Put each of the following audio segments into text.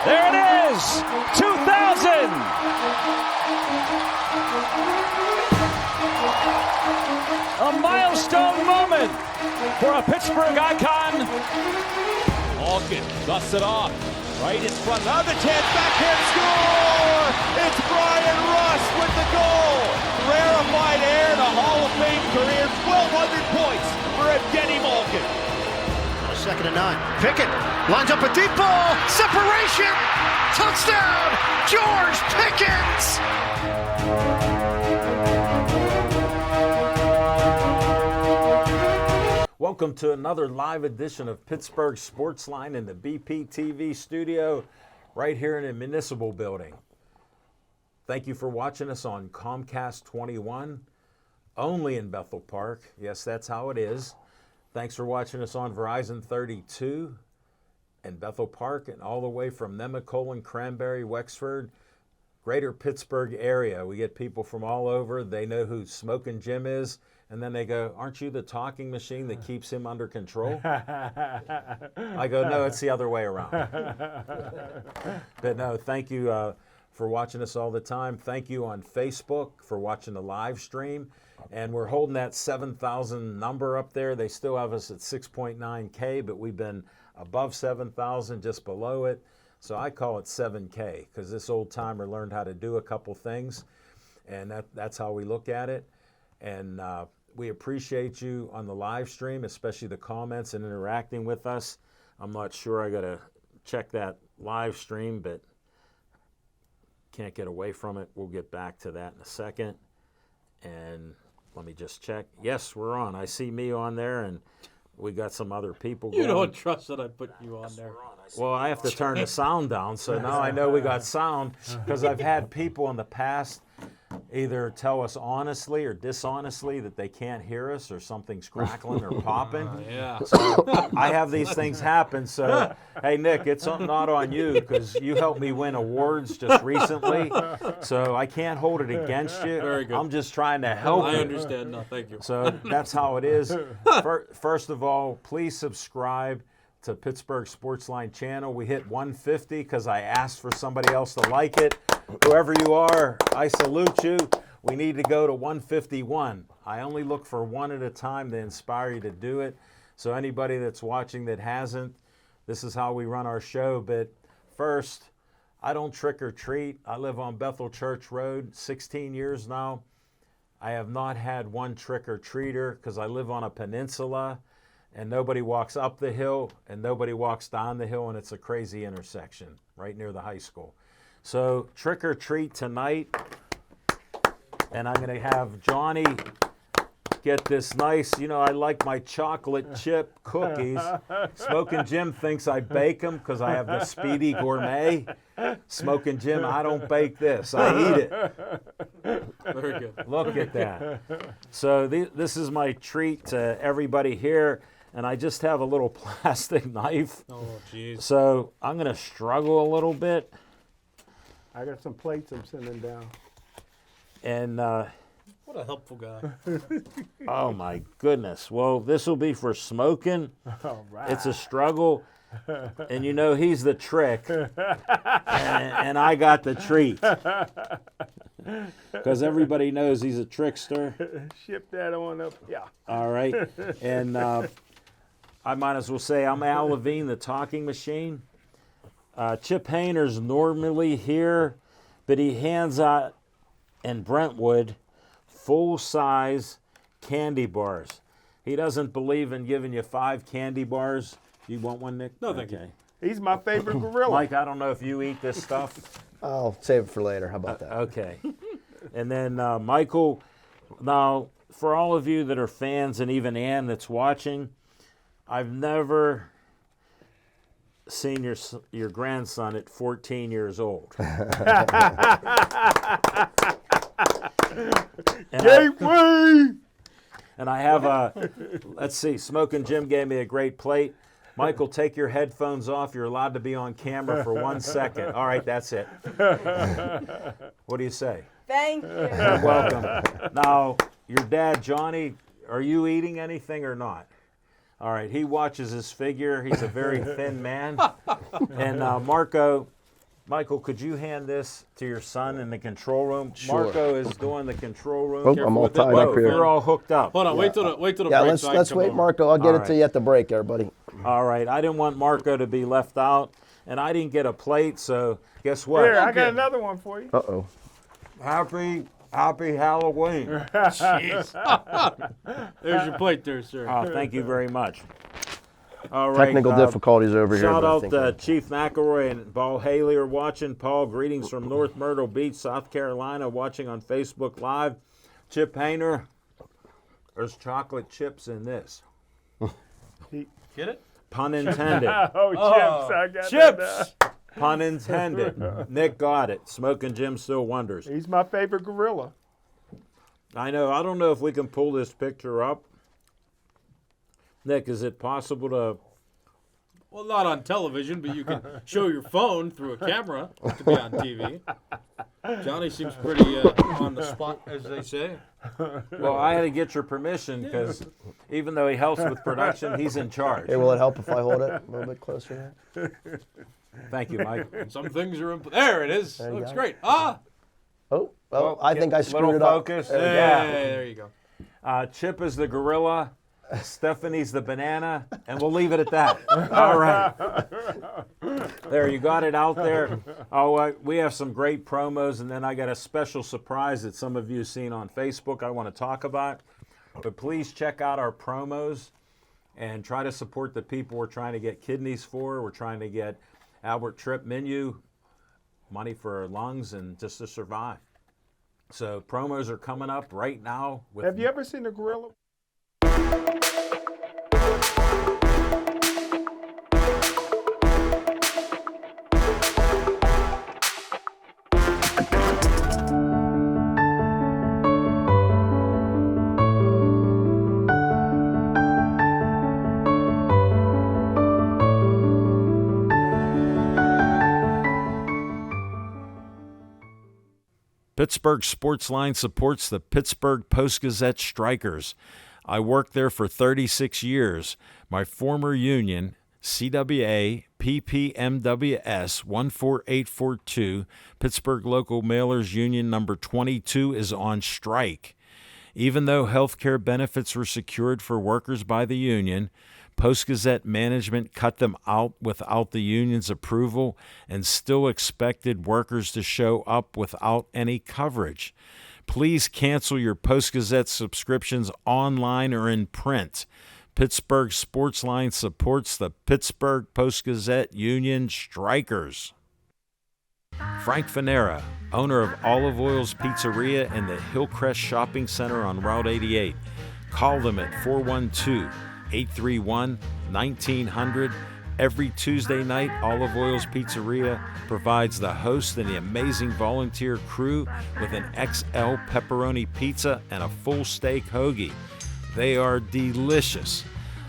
There it is, 2000. A milestone moment for a Pittsburgh icon. Malkin dusts it off, right in front. Another chance back here to score! It's Brian Rust with the goal. Rarefied air and a Hall of Fame career, 1,200 points for Evgeny Malkin. 2nd and 9. Pickett lines up a deep ball. Separation. Touchdown. George Pickens. Welcome to another live edition of Pittsburgh Sportsline in the BPTV studio right here in the Municipal Building. Thank you for watching us on Comcast 21, only in Bethel Park. Yes, that's how it is. Thanks for watching us on Verizon 32 in Bethel Park and all the way from Nemacolin, Cranberry, Wexford, greater Pittsburgh area. We get people from all over. They know who Smokin' Jim is. And then they go, aren't you the talking machine that keeps him under control? I go, no, it's the other way around. But no, thank you for watching us all the time. Thank you on Facebook for watching the live stream. And we're holding that 7,000 number up there. They still have us at 6.9K, but we've been above 7,000, just below it. So I call it 7K because this old timer learned how to do a couple things. And that's how we look at it. And we appreciate you on the live stream, especially the comments and interacting with us. I'm not sure, I got to check that live stream, but can't get away from it. We'll get back to that in a second. And let me just check. Yes, we're on. I see me on there, and we got some other people You going. don't trust that I put you on there. Well, I have to turn the sound down, so now I know we got sound, because I've had people in the past either tell us honestly or dishonestly that they can't hear us or something's crackling or popping. Yeah. So I have these things happen. So, hey, Nick, it's not on you because you helped me win awards just recently. So I can't hold it against you. Very good. I'm just trying to help I you. understand. No, thank you. So that's how it is. First of all, please subscribe to Pittsburgh Sportsline channel. We hit 150 because I asked for somebody else to like it. Whoever you are, I salute you. We need to go to 151. I only look for one at a time to inspire you to do it. So anybody that's watching that hasn't, this is how we run our show. But first, I don't trick or treat. I live on Bethel Church Road, 16 years now. I have not had one trick or treater because I live on a peninsula and nobody walks up the hill and nobody walks down the hill, and it's a crazy intersection right near the high school. So trick or treat tonight, and I'm going to have Johnny get this nice, I like my chocolate chip cookies. Smokin' Jim thinks I bake them because I have the Speedy Gourmet. Smokin' Jim, I don't bake this, I eat it. Very good. Look at that. So this is my treat to everybody here, and I just have a little plastic knife. Oh, jeez. So I'm going to struggle a little bit. I got some plates I'm sending down. And, What a helpful guy. oh my goodness. Well, this will be for smoking. All right. It's a struggle. And he's the trick. And I got the treat. Because everybody knows he's a trickster. Ship that on up. Yeah. All right. And I might as well say I'm Al Levine, the talking machine. Chip Hayner's normally here, but he hands out in Brentwood full-size candy bars. He doesn't believe in giving you 5 candy bars. You want one, Nick? No, thank you. He's my favorite gorilla. Mike, I don't know if you eat this stuff. I'll save it for later. How about that? Okay. And then Michael, now for all of you that are fans and even Ann that's watching, I've never seen your grandson at 14 years old. Gateway! And I have let's see, Smokin' Jim gave me a great plate. Michael, take your headphones off. You're allowed to be on camera for 1 second. All right, that's it. What do you say? Thank you. You're welcome. Now, your dad, Johnny, are you eating anything or not? All right, he watches his figure. He's a very thin man. And Marco, Michael, could you hand this to your son in the control room? Sure. Marco is doing the control room. Oh, I'm all with that. tied Whoa, up here. You're all hooked up. Hold on, wait till the break. Yeah, so I can let's come wait, over. Marco. I'll get All it to right. you at the break, everybody. All right. I didn't want Marco to be left out, and I didn't get a plate, so guess what? Here, I got another one for you. Uh-oh. Happy Halloween. Jeez. There's your plate there, sir. Oh, thank you very much. All right. Technical difficulties over here. Shout but I out think Chief McElroy and Paul Haley are watching. Paul, greetings from North Myrtle Beach, South Carolina, watching on Facebook Live. Chip Hayner, there's chocolate chips in this. Get it? Pun intended. Oh, chips. I got Chips! that. Pun intended. Nick got it. Smoking Jim still wonders. He's my favorite gorilla. I know. I don't know if we can pull this picture up. Nick, is it possible to... Well, not on television, but you can show your phone through a camera to be on TV. Johnny seems pretty on the spot, as they say. Well, I had to get your permission because even though he helps with production, he's in charge. Hey, will it help if I hold it a little bit closer here? Thank you, Mike. Some things are in. There it is. you Looks go. great. Ah! Oh, well, I think I screwed Little it up. focus. There we go. Yeah. There you go. Chip is the gorilla. Stephanie's the banana, and we'll leave it at that. All right. There, you got it out there. Oh, we have some great promos, and then I got a special surprise that some of you have seen on Facebook I want to talk about. But please check out our promos and try to support the people we're trying to get kidneys for. We're trying to get Albert Tripp menu, money for our lungs, and just to survive. So promos are coming up right now. Have you ever seen a gorilla? Pittsburgh Sportsline supports the Pittsburgh Post-Gazette Strikers. I worked there for 36 years. My former union, CWA PPMWS 14842, Pittsburgh Local Mailers Union number 22, is on strike. Even though health care benefits were secured for workers by the union, Post-Gazette management cut them out without the union's approval and still expected workers to show up without any coverage. Please cancel your Post-Gazette subscriptions online or in print. Pittsburgh Sportsline supports the Pittsburgh Post-Gazette Union Strikers. Frank Fanera, owner of Olive Oil's Pizzeria and the Hillcrest Shopping Center on Route 88. Call them at 412-831-1900. Every Tuesday night, Olive Oil's Pizzeria provides the host and the amazing volunteer crew with an XL pepperoni pizza and a full steak hoagie. They are delicious.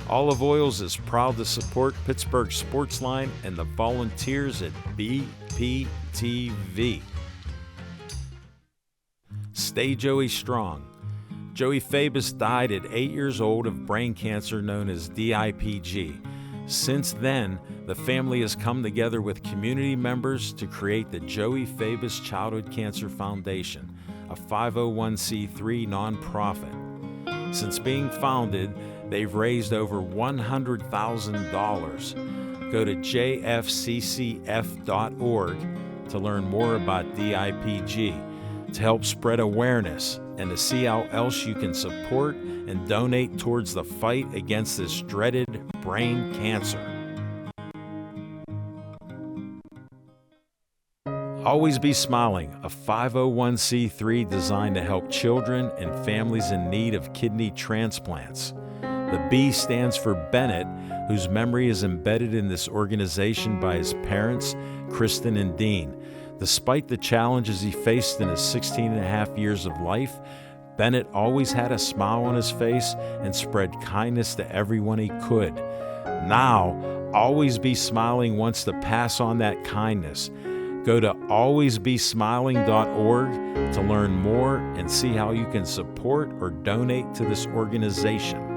Olive Oils is proud to support Pittsburgh Sportsline and the volunteers at BPTV. Stay Joey strong. Joey Fabus died at 8 years old of brain cancer known as DIPG. Since then, the family has come together with community members to create the Joey Fabus Childhood Cancer Foundation, a 501c3 nonprofit. Since being founded, they've raised over $100,000. Go to jfccf.org to learn more about DIPG, to help spread awareness, and to see how else you can support and donate towards the fight against this dreaded brain cancer. Always Be Smiling, a 501c3 designed to help children and families in need of kidney transplants. The B stands for Bennett, whose memory is embedded in this organization by his parents, Kristen and Dean. Despite the challenges he faced in his 16 and a half years of life, Bennett always had a smile on his face and spread kindness to everyone he could. Now, Always Be Smiling wants to pass on that kindness. Go to alwaysbesmiling.org to learn more and see how you can support or donate to this organization.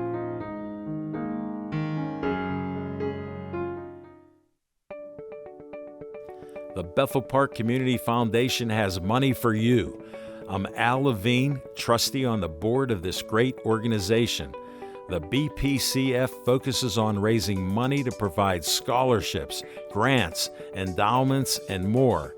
The Bethel Park Community Foundation has money for you. I'm Al Levine, trustee on the board of this great organization. The BPCF focuses on raising money to provide scholarships, grants, endowments, and more.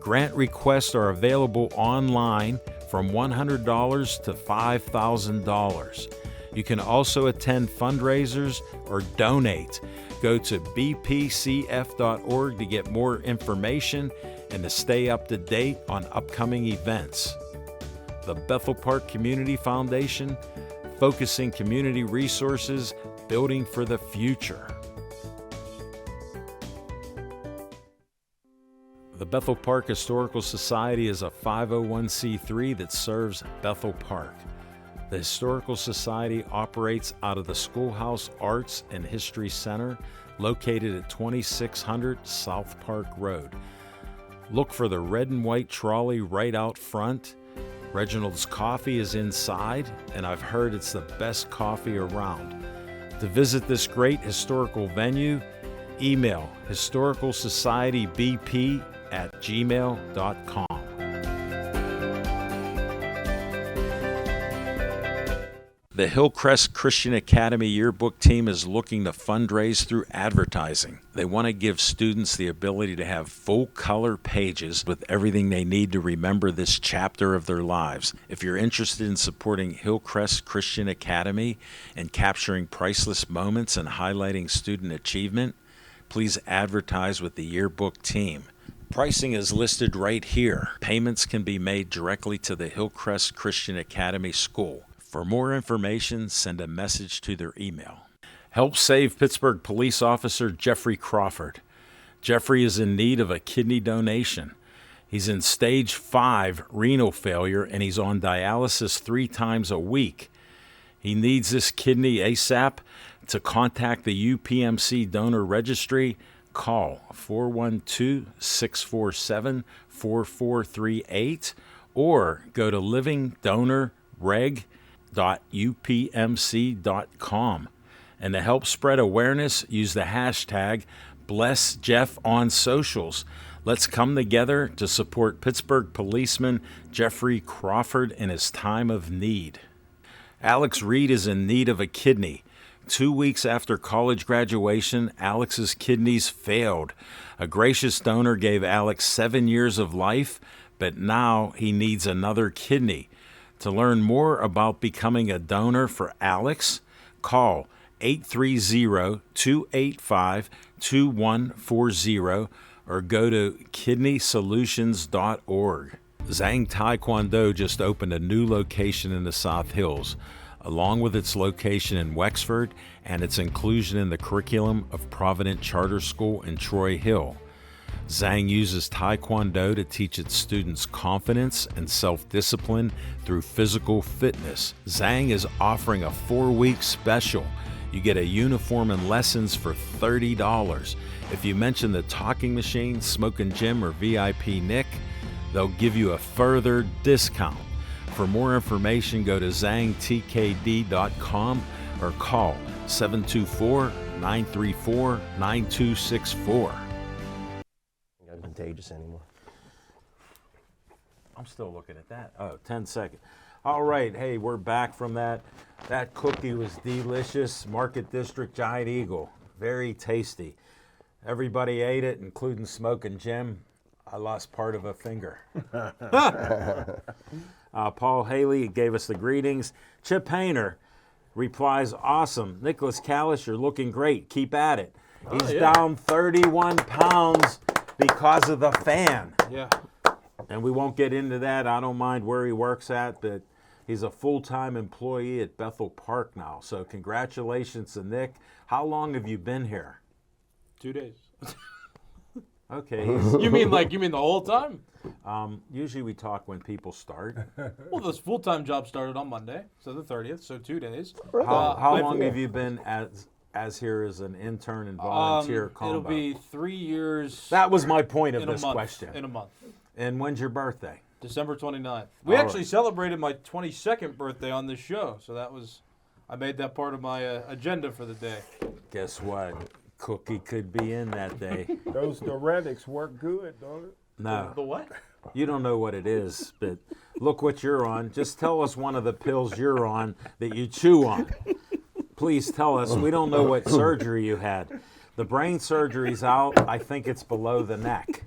Grant requests are available online from $100 to $5,000. You can also attend fundraisers or donate. Go to bpcf.org to get more information and to stay up to date on upcoming events. The Bethel Park Community Foundation, focusing community resources, building for the future. The Bethel Park Historical Society is a 501c3 that serves Bethel Park. The Historical Society operates out of the Schoolhouse Arts and History Center, located at 2600 South Park Road. Look for the red and white trolley right out front. Reginald's Coffee is inside, and I've heard it's the best coffee around. To visit this great historical venue, email historicalsocietybp@gmail.com. The Hillcrest Christian Academy yearbook team is looking to fundraise through advertising. They want to give students the ability to have full-color pages with everything they need to remember this chapter of their lives. If you're interested in supporting Hillcrest Christian Academy and capturing priceless moments and highlighting student achievement, please advertise with the yearbook team. Pricing is listed right here. Payments can be made directly to the Hillcrest Christian Academy School. For more information, send a message to their email. Help save Pittsburgh police officer Jeffrey Crawford. Jeffrey is in need of a kidney donation. He's in stage 5 renal failure and he's on dialysis 3 times a week. He needs this kidney ASAP. To contact the UPMC donor registry, call 412-647-4438 or go to livingdonorreg.upmc.com. And to help spread awareness, use the hashtag #BlessJeff on socials. Let's come together to support Pittsburgh policeman Jeffrey Crawford in his time of need. Alex Reed is in need of a kidney. 2 weeks after college graduation, Alex's kidneys failed. A gracious donor gave Alex 7 years of life, but now he needs another kidney. To learn more about becoming a donor for Alex, call 830-285-2140 or go to kidneysolutions.org. Zhang Taekwondo just opened a new location in the South Hills, along with its location in Wexford and its inclusion in the curriculum of Provident Charter School in Troy Hill. Zhang uses Taekwondo to teach its students confidence and self-discipline through physical fitness. Zhang is offering a 4-week special. You get a uniform and lessons for $30. If you mention the Talking Machine, Smokin' Jim, or VIP Nick, they'll give you a further discount. For more information, go to zhangtkd.com or call 724-934-9264. Not contagious anymore. I'm still looking at that. Oh, 10 seconds. All right. Hey, we're back from that. That cookie was delicious. Market District Giant Eagle. Very tasty. Everybody ate it, including Smokin' Jim. I lost part of a finger. Paul Haley gave us the greetings. Chip Painter replies, awesome. Nicholas Callis, you're looking great. Keep at it. He's down 31 pounds because of the fan. Yeah. And we won't get into that. I don't mind where he works at, but he's a full-time employee at Bethel Park now. So congratulations to Nick. How long have you been here? 2 days. Okay. You mean the whole time? Usually we talk when people start. Well, this full-time job started on Monday, so the 30th, so 2 days. How long have you been as here as an intern and volunteer combo? It'll be 3 years. That was my point of in a this month, question. In a month. And when's your birthday? December 29th. We All actually right. celebrated my 22nd birthday on this show, so I made that part of my agenda for the day. Guess what? Cookie could be in that day. Those diuretics work good, don't it? No. The what? You don't know what it is, but look what you're on. Just tell us one of the pills you're on that you chew on. Please tell us. We don't know what surgery you had. The brain surgery's out. I think it's below the neck.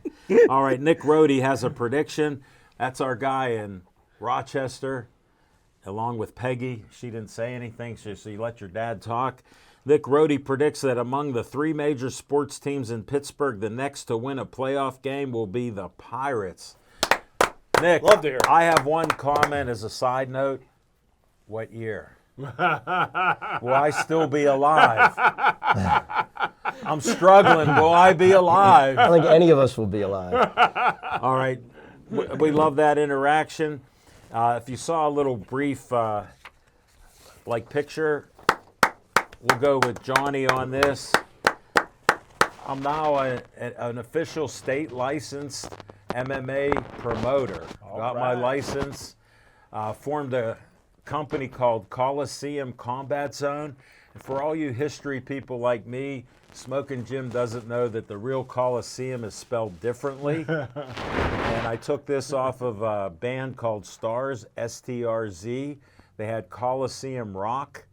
All right, Nick Rohde has a prediction. That's our guy in Rochester, along with Peggy. She didn't say anything, so you let your dad talk. Nick Rohde predicts that among the 3 major sports teams in Pittsburgh, the next to win a playoff game will be the Pirates. Nick, Love to hear it. I have one comment as a side note. What year? Will I still be alive? I'm struggling. Will I be alive? I don't think any of us will be alive. All right. We love that interaction. If you saw a little brief picture, we'll go with Johnny on this. I'm now an official state licensed MMA promoter. Got my license. Formed a company called Coliseum Combat Zone. And for all you history people like me, Smokin' Jim doesn't know that the real Coliseum is spelled differently. And I took this off of a band called Stars, S-T-R-Z. They had Coliseum Rock.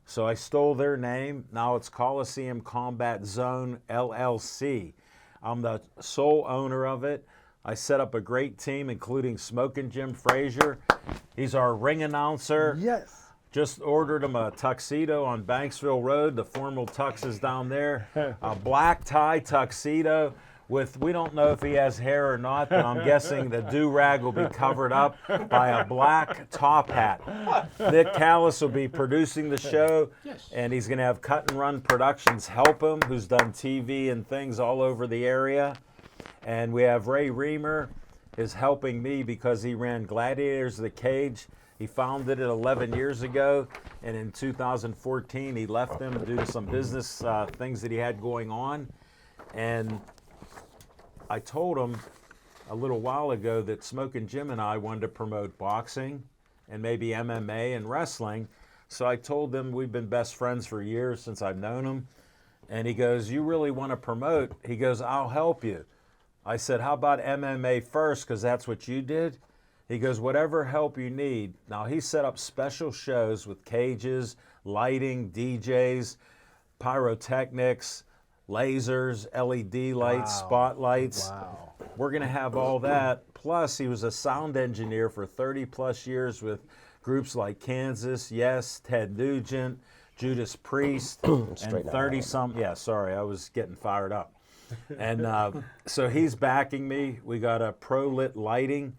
So I stole their name. Now it's Coliseum Combat Zone, LLC. I'm the sole owner of it. I set up a great team, including Smokin' Jim Frazier. He's our ring announcer. Yes. Just ordered him a tuxedo on Banksville Road. The formal tux is down there. A black tie tuxedo with, we don't know if he has hair or not, but I'm guessing the do-rag will be covered up by a black top hat. Nick Callis will be producing the show, and he's going to have Cut and Run Productions help him, who's done TV and things all over the area. And we have Ray Reamer is helping me because he ran Gladiators of the Cage. He founded it 11 years ago, and in 2014 he left them due to some business things that he had going on. And I told him a little while ago that Smokin' Jim and I wanted to promote boxing and maybe MMA and wrestling. So I told him we've been best friends for years since I've known him. And he goes, "You really want to promote?" He goes, "I'll help you." I said, "How about MMA first, because that's what you did?" He goes, "Whatever help you need." Now, he set up special shows with cages, lighting, DJs, pyrotechnics, lasers, LED lights, spotlights. Wow. We're going to have all that. Plus, he was a sound engineer for 30-plus years with groups like Kansas, Yes, Ted Nugent, Judas Priest, and Straighten that 30-something. Yeah, sorry, I was getting fired up. And so he's backing me. We got a ProLit lighting.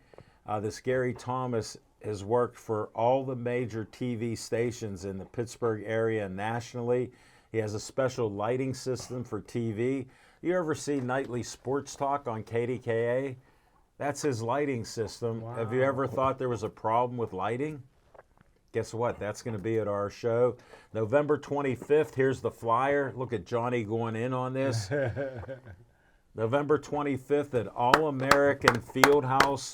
This Gary Thomas has worked for all the major TV stations in the Pittsburgh area and nationally. He has a special lighting system for TV. You ever see nightly sports talk on KDKA? That's his lighting system. Wow. Have you ever thought there was a problem with lighting? Guess what? That's going to be at our show. November 25th, here's the flyer. Look at Johnny going in on this. November 25th at All-American Fieldhouse,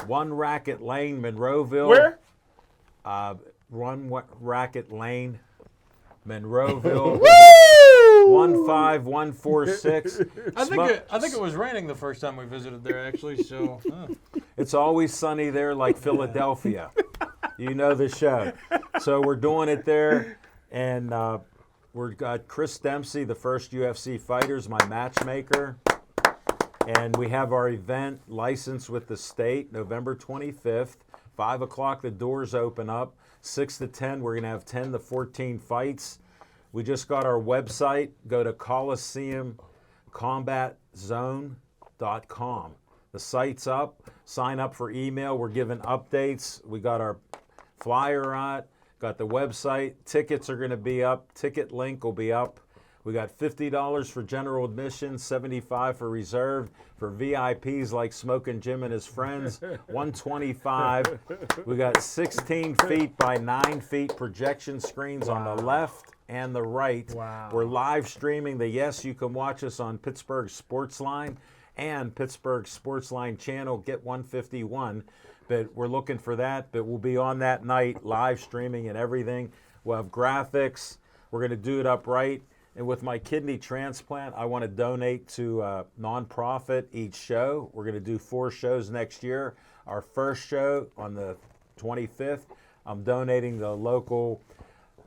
1 Racket Lane, Monroeville. Where? 1 Racket Lane, Monroeville. 15146. I think it was raining the first time we visited there, actually. So It's always sunny there, like Philadelphia. You know the show. So we're doing it there, and we've got Chris Dempsey, the first UFC fighters, my matchmaker. And we have our event licensed with the state, November 25th. 5 o'clock, the doors open up. 6 to 10, we're going to have 10 to 14 fights. We just got our website. Go to ColiseumCombatZone.com. The site's up. Sign up for email. We're giving updates. We got our flyer out. Got the website. Tickets are going to be up. Ticket link will be up. We got $50 for general admission, $75 for reserved. For VIPs like Smokin' Jim and his friends, $125. We got 16 feet by 9 feet projection screens on the left and the right. Wow. We're live streaming the Yes, you can watch us on Pittsburgh Sportsline and Pittsburgh Sportsline channel, Get 151. But we're looking for that. But we'll be on that night, live streaming and everything. We'll have graphics. We're going to do it up right. And with my kidney transplant, I want to donate to a nonprofit each show. We're going to do 4 shows next year. Our first show on the 25th, I'm donating the local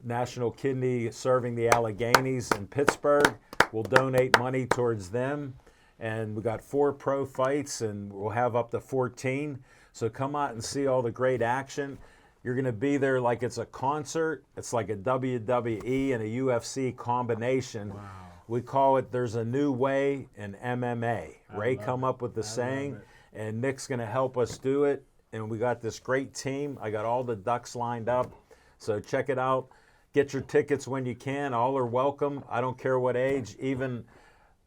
National Kidney Serving the Alleghenies in Pittsburgh. We'll donate money towards them. And we got 4 pro fights, and we'll have up to 14. So come out and see all the great action. You're going to be there like it's a concert. It's like a WWE and a UFC combination. Wow. We call it There's a New Way in MMA. Ray come up with the saying, and Nick's going to help us do it. And we got this great team. I got all the ducks lined up. So check it out. Get your tickets when you can. All are welcome. I don't care what age. Even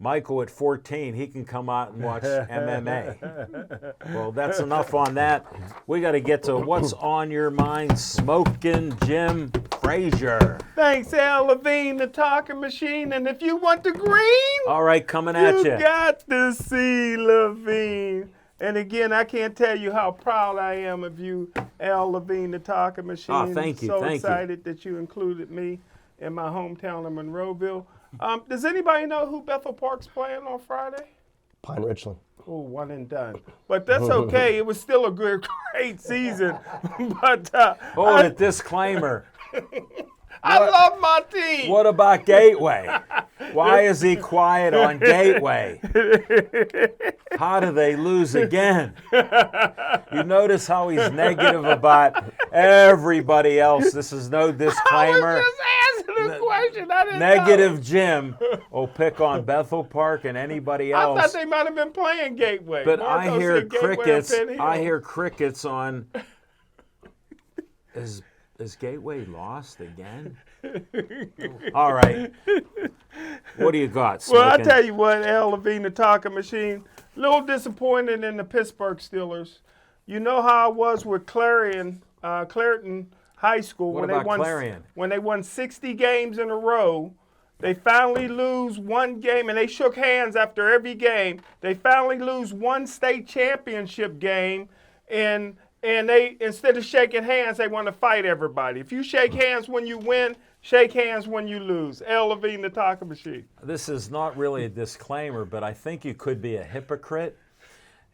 Michael at 14, he can come out and watch MMA. Well, that's enough on that. We got to get to what's on your mind. Smoking Jim Frazier. Thanks, Al Levine, the talking machine. And if you want the green, All right, coming at you. you got to see Levine. And again, I can't tell you how proud I am of you, Al Levine, the talking machine. Oh, thank you, So thank you. excited that you included me in my hometown of Monroeville. Does anybody know who Bethel Park's playing on Friday? Pine Richland. Oh, one and done. But that's okay. It was still a great season. But Hold it, disclaimer. I love my team. What about Gateway? Why is he quiet on Gateway? How do they lose again? You notice how he's negative about everybody else. This is no disclaimer. I was just answering the question. I didn't Negative know. Jim will pick on Bethel Park and anybody I else. thought they might have been playing Gateway. But Marco I hear said Gateway crickets. up in here. I hear crickets on. Is Gateway lost again? All right. What do you got, Well, I Smokin'? tell you what, Al Levine, the talking machine, a little disappointed in the Pittsburgh Steelers. You know how I was with Clarion, Clareton High School What when about they won Clarion? when they won 60 games in a row. They finally lose one game, and they shook hands after every game. They finally lose one state championship game, and they, instead of shaking hands, they want to fight everybody. If you shake hands when you win, shake hands when you lose. Al Levine, the talking machine. This is not really a disclaimer, but I think you could be a hypocrite.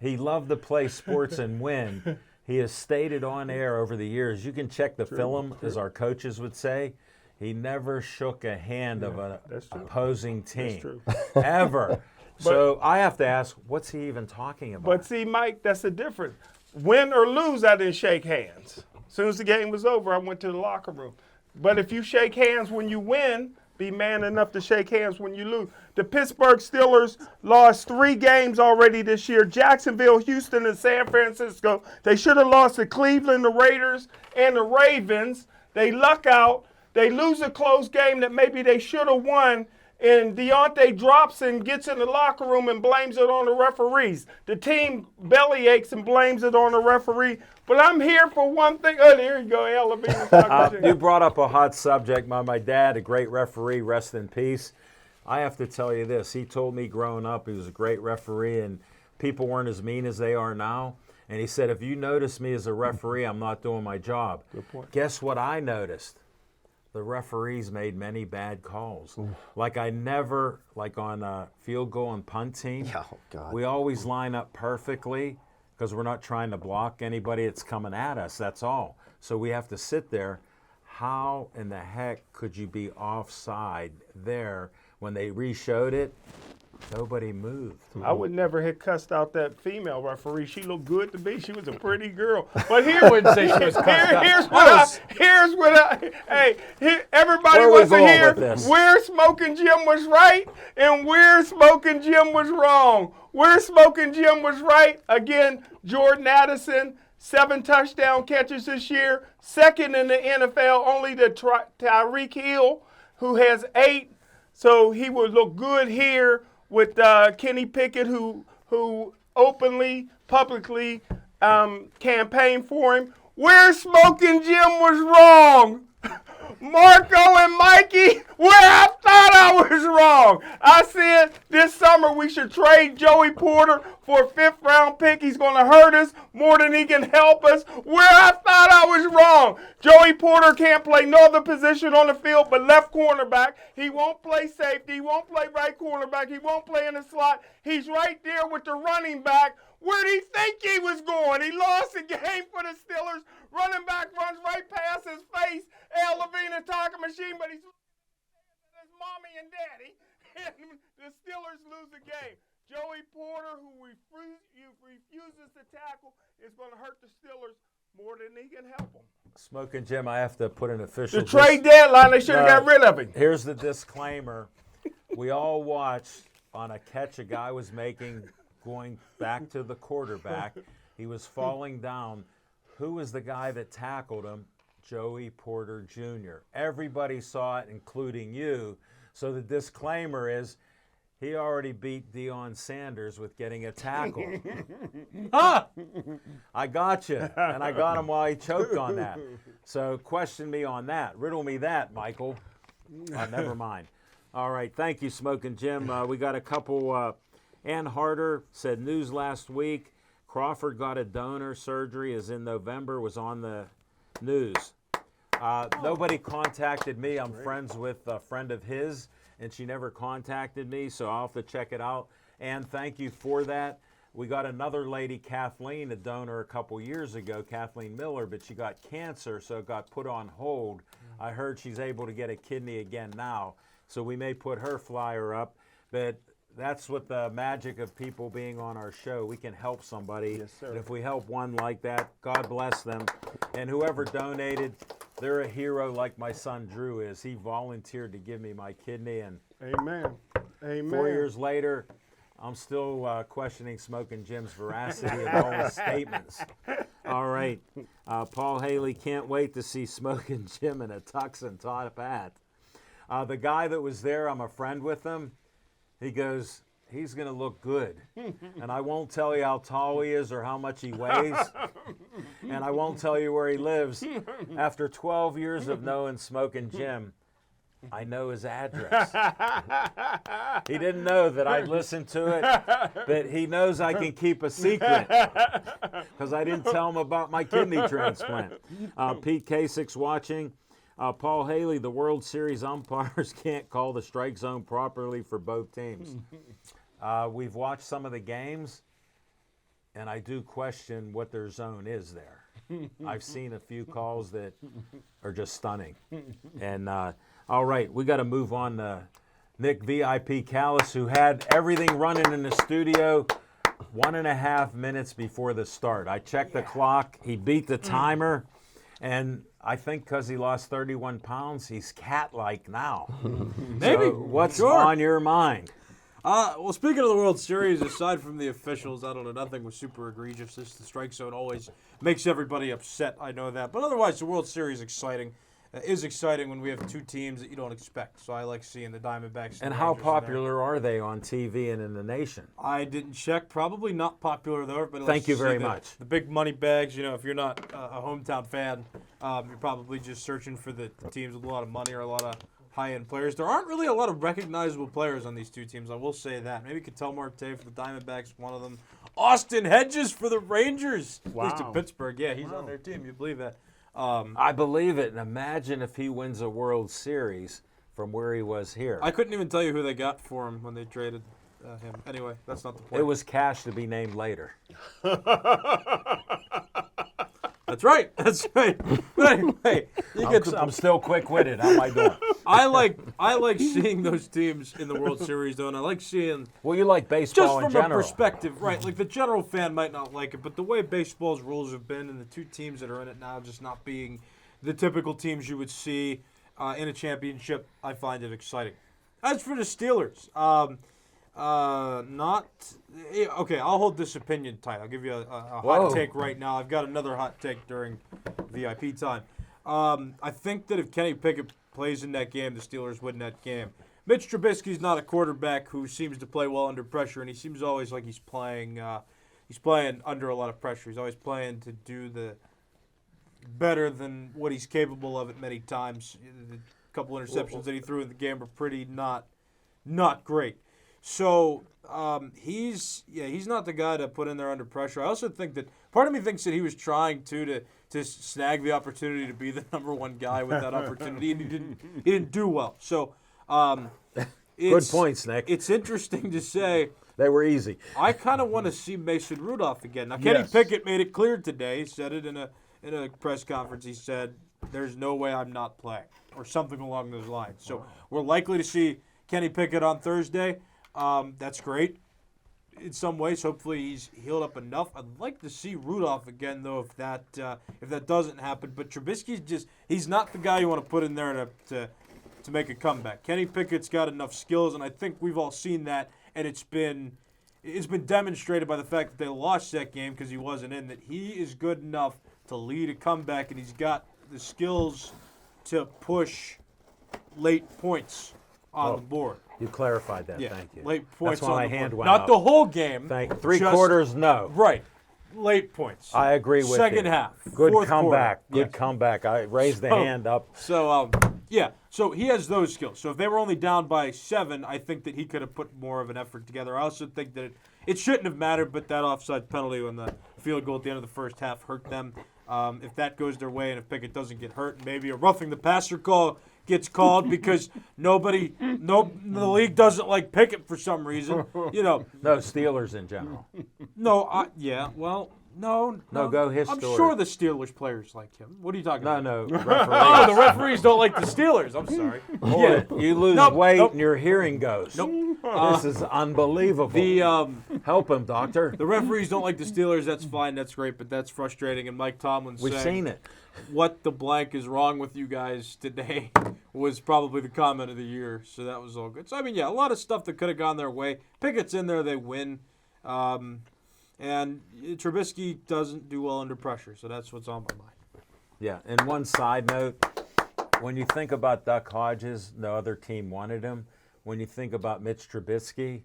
He loved to play sports and win. He has stated on air over the years, you can check the film, as our coaches would say, he never shook a hand of an opposing team. Ever. So I have to ask, what's he even talking about? But see, Mike, that's the difference. Win or lose, I didn't shake hands. As soon as the game was over, I went to the locker room. But if you shake hands when you win, be man enough to shake hands when you lose. The Pittsburgh Steelers lost 3 games already this year. Jacksonville, Houston, and San Francisco. They should have lost to Cleveland, the Raiders, and the Ravens. They luck out. They lose a close game that maybe they should have won. And Deontay drops and gets in the locker room and blames it on the referees. The team belly aches and blames it on the referee. But I'm here for one thing. Oh, there you go, Al Levine. You brought up a hot subject. My dad, a great referee, rest in peace. I have to tell you this. He told me growing up he was a great referee and people weren't as mean as they are now. And he said, if you notice me as a referee, I'm not doing my job. Good point. Guess what I noticed? The referees made many bad calls. Like I never, like on a field goal and punt team, Oh, God. we always line up perfectly because we're not trying to block anybody that's coming at us, that's all. So we have to sit there. How in the heck could you be offside there when they re-showed it? Nobody moved. I would never have cussed out that female referee. She looked good to me. She was a pretty girl. But wouldn't say she was cussed out. Here's what I, hey, everybody Where are we wants to going hear with this? where Smoking Jim was right and where Smoking Jim was wrong. Where Smoking Jim was right, again, Jordan Addison, 7 touchdown catches this year, second in the NFL, only to Tyreek Hill, who has 8. So he would look good here with Kenny Pickett, who openly, publicly campaigned for him. Where Smoking Jim was wrong. Marco and Mikey, where I thought I was wrong. I said this summer we should trade Joey Porter for a 5th-round pick. He's going to hurt us more than he can help us. Where I thought I was wrong. Joey Porter can't play no other position on the field but left cornerback. He won't play safety. He won't play right cornerback. He won't play in the slot. He's right there with the running back. Where did he think he was going? He lost the game for the Steelers. Running back runs right past his face. Al Levine talking machine, but he's his mommy and daddy. And the Steelers lose the game. Joey Porter, who refuses to tackle, is going to hurt the Steelers more than he can help them. Smoking Jim, I have to put an official. The trade deadline, they should have got rid of him. Here's the disclaimer. We all watched on a catch a guy was making going back to the quarterback. He was falling down. Who was the guy that tackled him? Joey Porter Jr. Everybody saw it, including you. So the disclaimer is he already beat Deion Sanders with getting a tackle. I got you, and I got him while he choked on that. So question me on that. Riddle me that, Michael. Never mind. All right, thank you, Smoking Jim. We got a couple. Ann Harder said news last week. Crawford got a donor. Surgery is in November. Was on the news. Nobody contacted me. I'm friends with a friend of his, and she never contacted me, so I'll have to check it out. And thank you for that. We got another lady, Kathleen, a donor a couple years ago, Kathleen Miller, but she got cancer, so it got put on hold. I heard she's able to get a kidney again now, so we may put her flyer up. But that's what the magic of people being on our show. We can help somebody. Yes, sir. And if we help one like that, God bless them. And whoever donated, they're a hero like my son Drew is. He volunteered to give me my kidney, and Amen. Amen. 4 years later, I'm still questioning Smoking Jim's veracity of all his statements. All right. Paul Haley, can't wait to see Smoking Jim in a tux and top hat. The guy that was there, I'm a friend with him. He goes, he's going to look good. And I won't tell you how tall he is or how much he weighs. And I won't tell you where he lives. After 12 years of knowing Smoking Jim, I know his address. He didn't know that I'd listen to it, but he knows I can keep a secret because I didn't tell him about my kidney transplant. Pete Kasich's watching. Paul Haley, the World Series umpires can't call the strike zone properly for both teams. We've watched some of the games, and I do question what their zone is there. I've seen a few calls that are just stunning. And all right, we got to move on to Nick VIP Callis, who had everything running in the studio 1.5 minutes before the start. I checked the clock. He beat the timer, and I think because he lost 31 pounds, he's cat-like now. Maybe. So what's Sure. on your mind? Well, speaking of the World Series, aside from the officials, I don't know, nothing was super egregious. The strike zone always makes everybody upset. I know that. But otherwise, the World Series is exciting when we have two teams that you don't expect. So I like seeing the Diamondbacks. And the how Rangers in there. popular are they on TV and in the nation? I didn't check. Probably not popular though. But Thank you very much. The big money bags. You know, if you're not a hometown fan, you're probably just searching for the teams with a lot of money or a lot of high-end players. There aren't really a lot of recognizable players on these two teams. I will say that. Maybe Ketel Marte for the Diamondbacks, one of them. Austin Hedges for the Rangers. Wow. He's to Pittsburgh. Yeah, he's on their team. You believe that? I believe it, and imagine if he wins a World Series from where he was here. I couldn't even tell you who they got for him when they traded him. Anyway, that's not the point. It was cash to be named later. That's right. That's right. But anyway, you get the I'm still quick-witted. How am I doing? I like seeing those teams in the World Series, though, and I like seeing Well, you like just baseball in from general. a perspective, right? Like the general fan might not like it, but the way baseball's rules have been, and the two teams that are in it now just not being the typical teams you would see in a championship, I find it exciting. As for the Steelers, okay. I'll hold this opinion tight. I'll give you a hot Whoa. take right now. I've got another hot take during VIP time. I think that if Kenny Pickett plays in that game, the Steelers win that game. Mitch Trubisky's not a quarterback who seems to play well under pressure, and he seems always like he's playing under a lot of pressure. He's always playing to do better than what he's capable of at many times. The couple interceptions that he threw in the game were pretty not great. So he's not the guy to put in there under pressure. I also think that part of me thinks that he was trying to snag the opportunity to be the number one guy with that opportunity, and he didn't do well. So Good points, Nick. It's interesting to say. They were easy. I kind of want to see Mason Rudolph again. Now, Kenny Pickett made it clear today. He said it in a press conference. He said, "There's no way I'm not playing," or something along those lines. So we're likely to see Kenny Pickett on Thursday. That's great in some ways. Hopefully he's healed up enough. I'd like to see Rudolph again, though, if that doesn't happen. But Trubisky's he's not the guy you want to put in there to make a comeback. Kenny Pickett's got enough skills, and I think we've all seen that. And it's been demonstrated by the fact that they lost that game because he wasn't in, that he is good enough to lead a comeback, and he's got the skills to push late points on the board. You clarified that. Yeah, Thank you. late points That's why on my the hand board. went Not up. the whole game. Three quarters, no. Right. Late points. I agree with Second you. half. Good fourth comeback. quarter. Good comeback. I raised the hand up. So, so he has those skills. So if they were only down by 7, I think that he could have put more of an effort together. I also think that it shouldn't have mattered, but that offside penalty on the field goal at the end of the first half hurt them. If that goes their way and if Pickett doesn't get hurt, maybe a roughing the passer call gets called because the league doesn't like Pickett for some reason. No, Steelers in general. No, go his I'm story. sure the Steelers players like him. What are you talking about? No, Oh, referee. the referees don't like the Steelers. I'm sorry. You lose Nope, weight nope. and your hearing goes. Nope. This is unbelievable. Help him, doctor. The referees don't like the Steelers. That's fine. That's great, but that's frustrating. And Mike Tomlin We've saying seen it. what the blank is wrong with you guys today was probably the comment of the year. So that was all good. So, a lot of stuff that could have gone their way. Pickett's in there. They win. And Trubisky doesn't do well under pressure. So that's what's on my mind. Yeah, and one side note, when you think about Duck Hodges, no other team wanted him. When you think about Mitch Trubisky,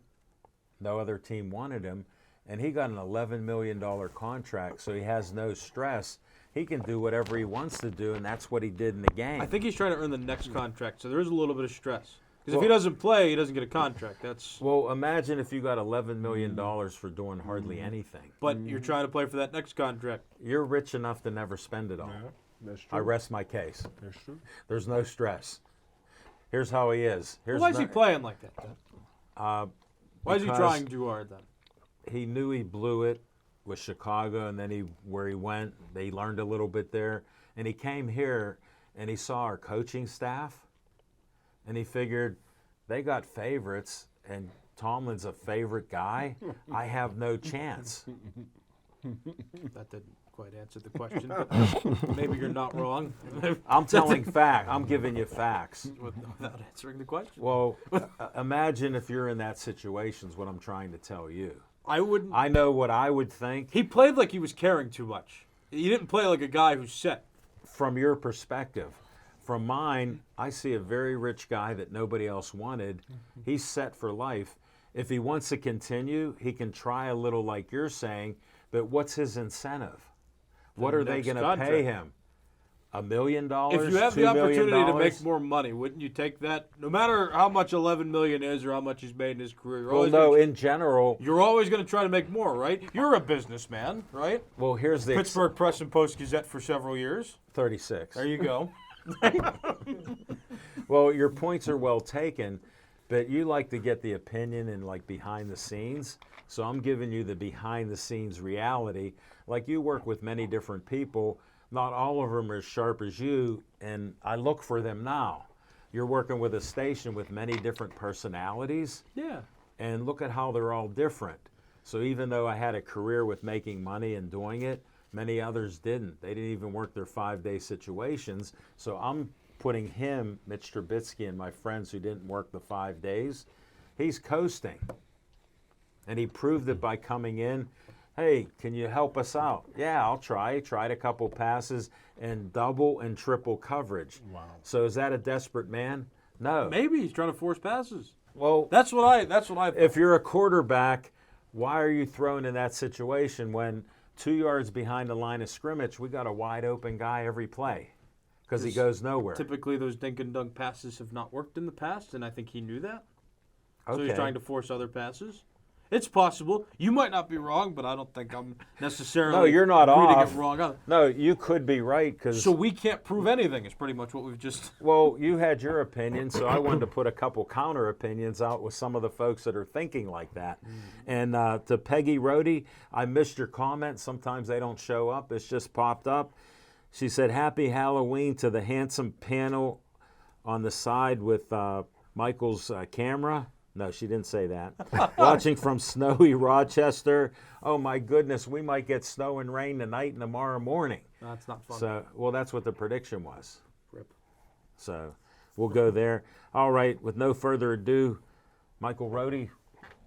no other team wanted him. And he got an $11 million contract, so he has no stress. He can do whatever he wants to do, and that's what he did in the game. I think he's trying to earn the next contract, so there is a little bit of stress. Because if he doesn't play, he doesn't get a contract. Well, imagine if you got $11 million for doing hardly anything. But you're trying to play for that next contract. You're rich enough to never spend it all. Yeah, that's true. I rest my case. That's true. There's no stress. Here's how he is. Why is he playing like that, then? Why is he because trying too hard, then? He knew he blew it with Chicago, and then where he went, they learned a little bit there. And he came here, and he saw our coaching staff, and he figured they got favorites, and Tomlin's a favorite guy. I have no chance. That didn't quite answer the question, but maybe you're not wrong. I'm telling facts. I'm giving you facts. Without answering the question. Well, imagine if you're in that situation is what I'm trying to tell you. I wouldn't. I know what I would think. He played like he was caring too much. He didn't play like a guy who's set. From your perspective. From mine, I see a very rich guy that nobody else wanted. He's set for life. If he wants to continue, he can try a little like you're saying, but what's his incentive? What are they next going to contract. pay him? $1 million? If you have $2 the opportunity million? to make more money, wouldn't you take that? No matter how much $11 million is or how much he's made in his career, In general. you're always going to try to make more, right? You're a businessman, right? Well, here's the Pittsburgh Press and Post Gazette for several years. 36. There you go. Well, your points are well taken, but you like to get the opinion and like behind the scenes. So I'm giving you the behind the scenes reality. Like you work with many different people. Not all of them are as sharp as you, and I look for them now. You're working with a station with many different personalities, Yeah. and look at how they're all different. So even though I had a career with making money and doing it, many others didn't. They didn't even work their 5-day situations. So I'm putting him, Mitch Trubisky, and my friends who didn't work the 5 days, he's coasting. And he proved it by coming in. Hey, can you help us out? Yeah, I'll try. Tried a couple passes and double and triple coverage. Wow. So is that a desperate man? No. Maybe he's trying to force passes. Well, That's what I. if you're a quarterback, why are you thrown in that situation when 2 yards behind the line of scrimmage, we got a wide open guy every play because he goes nowhere. Typically, those dink and dunk passes have not worked in the past, and I think he knew that. So he's Okay. trying to force other passes. It's possible. You might not be wrong, but I don't think I'm necessarily No, you're not reading off. it wrong either. No, you could be right because So we can't prove anything is pretty much what we've just... well, you had your opinion, so I wanted to put a couple counter opinions out with some of the folks that are thinking like that. And to Peggy Rohde, I missed your comment. Sometimes they don't show up. It's just popped up. She said, "Happy Halloween to the handsome panel on the side with Michael's camera." No, she didn't say that. Watching from snowy Rochester. Oh, my goodness, we might get snow and rain tonight and tomorrow morning. That's not fun. So, well, that's what the prediction was. Rip. So we'll go there. All right, with no further ado, Michael Rohde,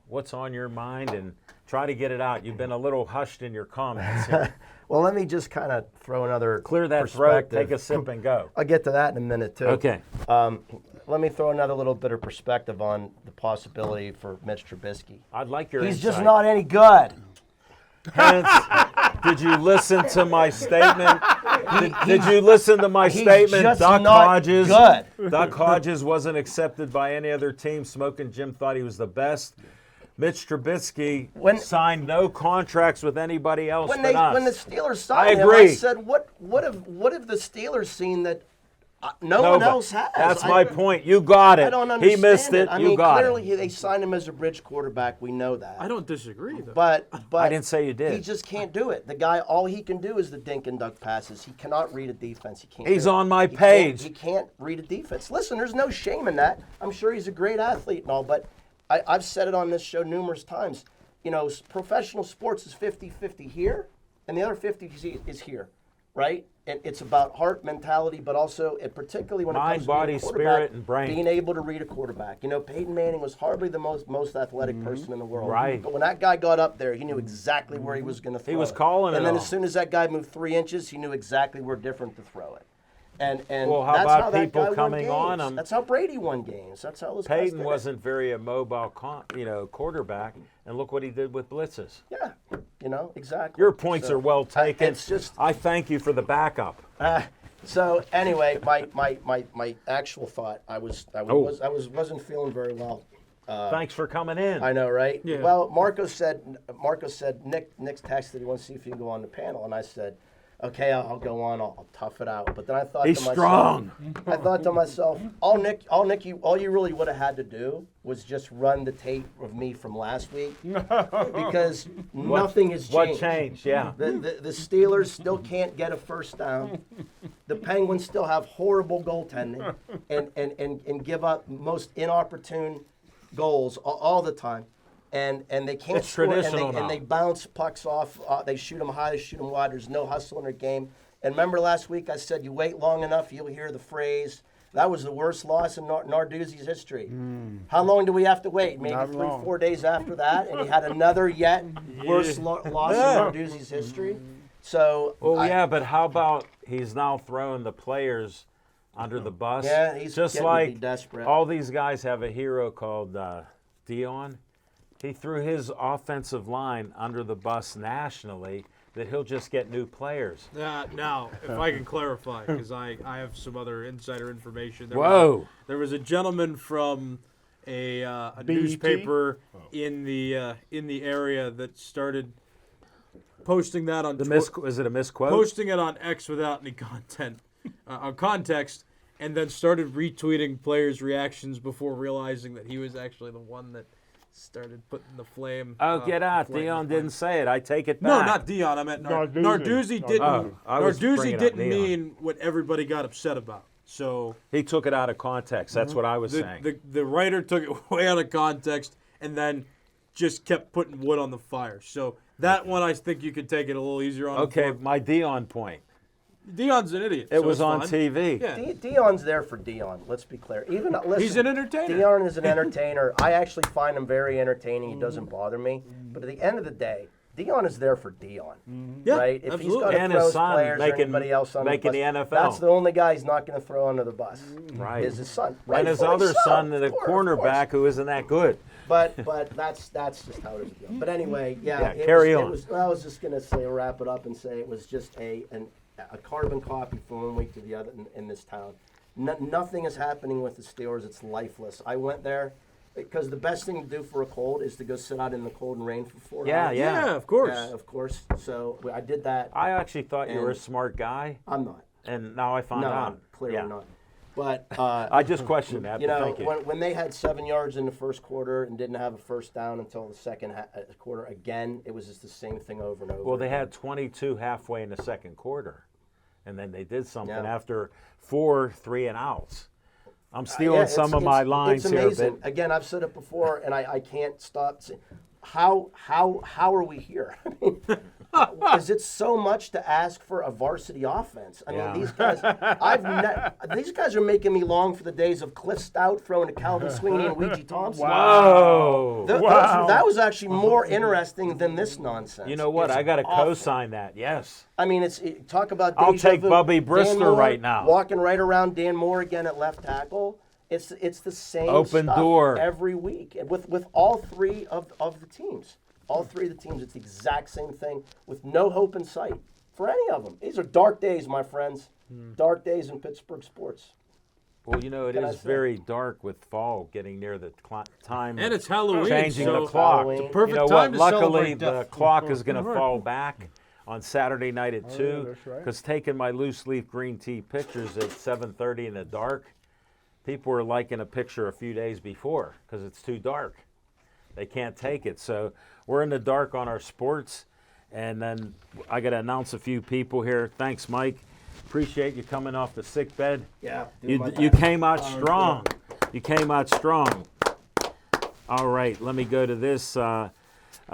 what's on your mind? And try to get it out. You've been a little hushed in your comments here. Well, let me just kind of throw another Clear that throat, perspective. take a sip, and go. I'll get to that in a minute, too. Okay. Let me throw another little bit of perspective on the possibility for Mitch Trubisky. I'd like your He's just insight. not any good. Hence, did you listen to my statement? Did you listen to my He's statement? just Duck not Hodges. good. Duck Hodges wasn't accepted by any other team. Smoking Jim thought he was the best. Mitch Trubisky signed no contracts with anybody else When but us. the Steelers signed him, agree. I said, what have the Steelers seen that no one but else has? That's my point. You got it. I don't understand He missed it. I You mean, got clearly it. they signed him as a bridge quarterback. We know that. I don't disagree, though. But I didn't say you did. He just can't do it. The guy, all he can do is the dink and dunk passes. He cannot read a defense. He can't. He's do it. on my He can't- page. He can't read a defense. Listen, there's no shame in that. I'm sure he's a great athlete and all, but I've said it on this show numerous times. You know, professional sports is 50-50 here, and the other 50 is here, right? And it's about heart, mentality, but also, and particularly when Mind, it comes to being body, a quarterback, spirit, and brain. being able to read a quarterback. You know, Peyton Manning was hardly the most athletic person in the world. Right. But when that guy got up there, he knew exactly where he was going to throw it. was calling it And then all. as soon as that guy moved 3 inches, he knew exactly where different to throw it. And Well, how that's about how that people guy won coming on games. him? That's how Brady won games. That's how those guys Peyton did it. wasn't very a mobile, quarterback, and look what he did with blitzes. Yeah, you know, exactly. Your points So, are well taken. It's just I thank you for the backup. so anyway, my actual thought, I wasn't feeling very well. Thanks for coming in. I know, right? Yeah. Well, Marco said Nick's texted he wants to see if he can go on the panel, and I said, okay, I'll go on. I'll tough it out. But then I thought He's to myself, strong. I thought to myself, all you really would have had to do was just run the tape of me from last week, because nothing has changed. What changed? Yeah. The Steelers still can't get a first down. The Penguins still have horrible goaltending and give up most inopportune goals all the time. And they can't It's score, traditional and now. they bounce pucks off. They shoot them high, they shoot them wide. There's no hustle in their game. And remember last week I said, you wait long enough, you'll hear the phrase, that was the worst loss in Narduzzi's history. How long do we have to wait? Maybe Not 3-4 days after that, and he had another yet worse loss in Narduzzi's history. So Well, yeah, but how about he's now throwing the players under the bus? Yeah, he's just getting to like be desperate. all these guys have a hero called Dion. He threw his offensive line under the bus nationally, that he'll just get new players. Now, if I can clarify, because I have some other insider information. There was a gentleman from a newspaper in the area that started posting that on Is it a misquote? posting it on X without any context, and then started retweeting players' reactions before realizing that he was actually the one that started putting the flame. Oh, get out. flame Dion in didn't say it. I take it back. No, not Dion. I meant Narduzzi. Narduzzi didn't. Oh, I was bringing Narduzzi up didn't Dion. mean what everybody got upset about. So He took it out of context. That's what I was saying. the writer took it way out of context and then just kept putting wood on the fire. So that one, I think you could take it a little easier on. Okay, him for. my Dion point. Dion's an idiot. It so was it's on fine. TV. Yeah. Dion's there for Dion. Let's be clear. Even listen, He's an entertainer. Dion is an entertainer. I actually find him very entertaining. He doesn't bother me. But at the end of the day, Dion is there for Dion. Yeah, Right? If absolutely. he's got to And throw his his son players or making- anybody else on making the the bus, NFL. that's the only guy he's not going to throw under the bus. Right. Is his son. And his Rightfully other so, son, the of course, cornerback, who isn't that good. But that's just how it is. But anyway, Yeah, it carry was, on. I was just gonna say, wrap it up and say it was just a carbon copy from one week to the other in this town. Nothing is happening with the Steelers. It's lifeless. I went there because the best thing to do for a cold is to go sit out in the cold and rain for 4 Yeah, hours. yeah. of course. Yeah, of course. So I did that. I actually thought you were a And- smart guy, I'm not. and now I found No, out. I'm clearly Yeah. not. But I just questioned that. you but know, thank you. when they had 7 yards in the first quarter and didn't have a first down until the second quarter, again, it was just the same thing over and over. Well, they again. had 22 halfway in the second quarter, and then they did something Yeah. after 4 3-and-outs. I'm stealing Yeah, some of my lines it's here, amazing. but Again, I've said it before, and I can't stop. How are we here? I mean, is it so much to ask for a varsity offense? I Yeah. mean, these guys. These guys are making me long for the days of Cliff Stout throwing to Calvin Sweeney and Ouija Thompson. oh, That was actually more interesting than this nonsense. you know what? It's I got to awful. co-sign that. Yes. I mean, talk about. I'll deja take vu. Bubby Dan Brister Moore right now. walking right around Dan Moore again at left tackle. It's the same Open stuff door. every week, and with all three of the teams. All three of the teams, it's the exact same thing with no hope in sight for any of them. These are dark days, my friends. Dark days in Pittsburgh sports. Well, you know, it Can I is say? very dark with fall getting near the time. And it's Halloween, Changing so the clock. Halloween. It's a perfect you know time what? to Luckily, celebrate the death. clock is going to fall back on Saturday night at 2. that's right. Because taking my loose leaf green tea pictures at 7:30 in the dark, people were liking a picture a few days before because it's too dark. They can't take it. So we're in the dark on our sports. And then I got to announce a few people here. Thanks, Mike. Appreciate you coming off the sick bed. Yeah. You came out strong. You came out strong. All right, let me go to this.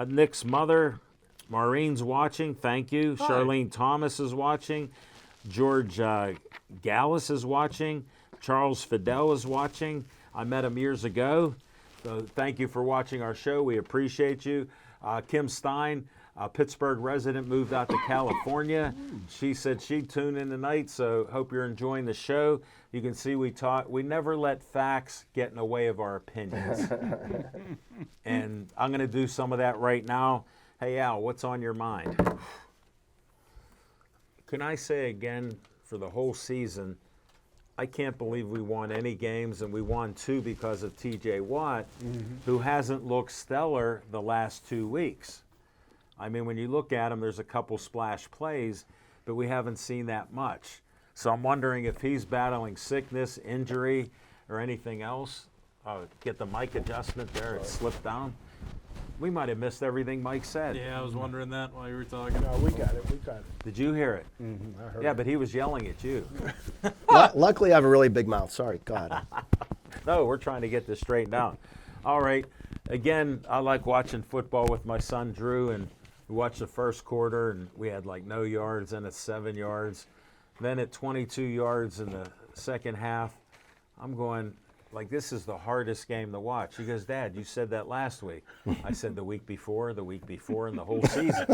Nick's mother, Maureen's watching. Thank you. Charlene Thomas is watching. George Gallus is watching. Charles Fidel is watching. I met him years ago. So thank you for watching our show. We appreciate you. Kim Stein, a Pittsburgh resident, moved out to California. She said she'd tune in tonight, so hope you're enjoying the show. You can see we never let facts get in the way of our opinions. And I'm going to do some of that right now. Hey, Al, what's on your mind? Can I say again, for the whole season, I can't believe we won any games, and we won 2 because of TJ Watt, who hasn't looked stellar the last 2 weeks. I mean, when you look at him, there's a couple splash plays, but we haven't seen that much. So I'm wondering if he's battling sickness, injury, or anything else. Get the mic adjustment there. It slipped down. We might have missed everything Mike said. Yeah, I was wondering that while you were talking. No, we got it. We got it. Did you hear it? I heard Yeah, but he was yelling at you. Luckily, I have a really big mouth. Sorry, God. No, we're trying to get this straightened out. All right. Again, I like watching football with my son Drew, and we watched the first quarter, and we had like no yards, and it's 7 yards. Then at 22 yards in the second half, I'm going, like, this is the hardest game to watch. He goes, Dad, you said that last week. I said the week before, and the whole season.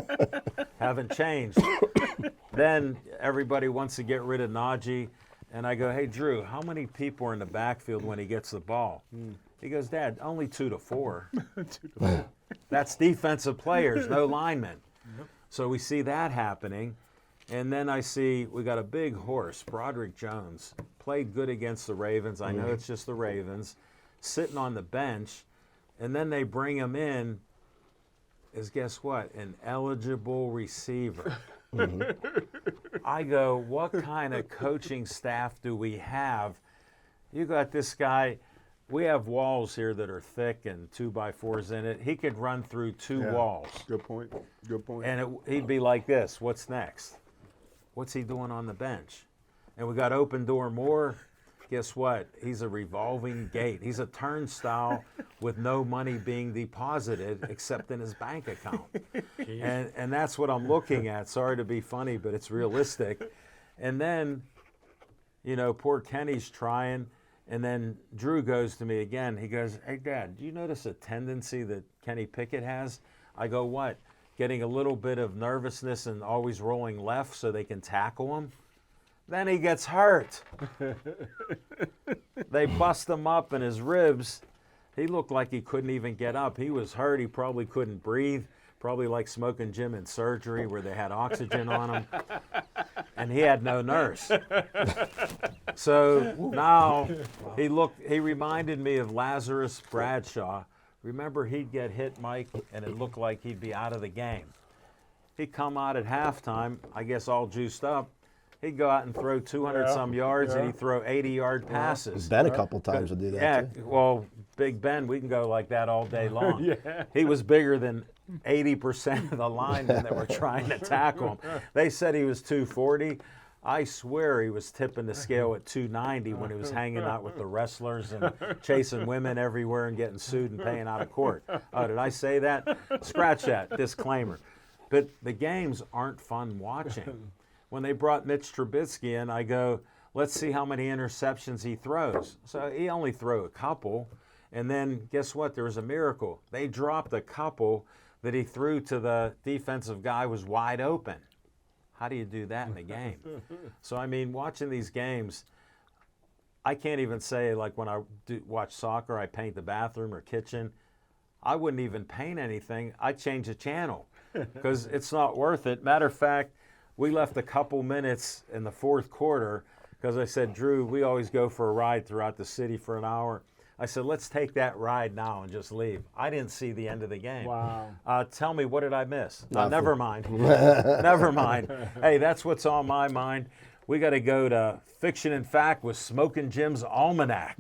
Haven't changed. Then everybody wants to get rid of Najee. And I go, hey, Drew, how many people are in the backfield when he gets the ball? He goes, Dad, only 2 to 4. That's defensive players, no linemen. So we see that happening. And then I see we got a big horse, Broderick Jones, played good against the Ravens. I know it's just the Ravens, sitting on the bench. And then they bring him in as, guess what, an eligible receiver. I go, what kind of coaching staff do we have? You got this guy. We have walls here that are thick and 2x4s in it. He could run through 2 walls. Good point. Good point. And he'd be like this, what's next? What's he doing on the bench? And we got Open Door Moore. Guess what? He's a revolving gate. He's a turnstile with no money being deposited except in his bank account. And that's what I'm looking at. Sorry to be funny, but it's realistic. And then, you know, poor Kenny's trying. And then Drew goes to me again. He goes, hey, Dad, do you notice a tendency that Kenny Pickett has? I go, what? Getting a little bit of nervousness and always rolling left so they can tackle him? Then he gets hurt. They bust him up in his ribs. He looked like he couldn't even get up. He was hurt. He probably couldn't breathe. Probably like smoking Jim in surgery where they had oxygen on him. And he had no nurse. So now he reminded me of Lazarus Bradshaw. Remember, he'd get hit, Mike, and it looked like he'd be out of the game. He'd come out at halftime, I guess all juiced up. He'd go out and throw 200-some yards, and he'd throw 80-yard passes. Ben a couple times would do that. Yeah, too. well, Big Ben, we can go like that all day long. He was bigger than 80% of the linemen that were trying to tackle him. They said he was 240. I swear he was tipping the scale at 290 when he was hanging out with the wrestlers and chasing women everywhere and getting sued and paying out of court. Oh, did I say that? Scratch that, disclaimer. But the games aren't fun watching. When they brought Mitch Trubisky in, I go, let's see how many interceptions he throws. So he only threw a couple. And then guess what? There was a miracle. They dropped a couple that he threw to the defensive guy was wide open. How do you do that in a game? So, I mean, watching these games, I can't even say, like when I watch soccer, I paint the bathroom or kitchen. I wouldn't even paint anything. I'd change the channel because it's not worth it. Matter of fact, we left a couple minutes in the fourth quarter because I said, Drew, we always go for a ride throughout the city for an hour. I said, let's take that ride now and just leave. I didn't see the end of the game. Wow. Tell me, what did I miss? Never mind. Never mind. Hey, that's what's on my mind. We got to go to Fiction and Fact with Smoking Jim's Almanac.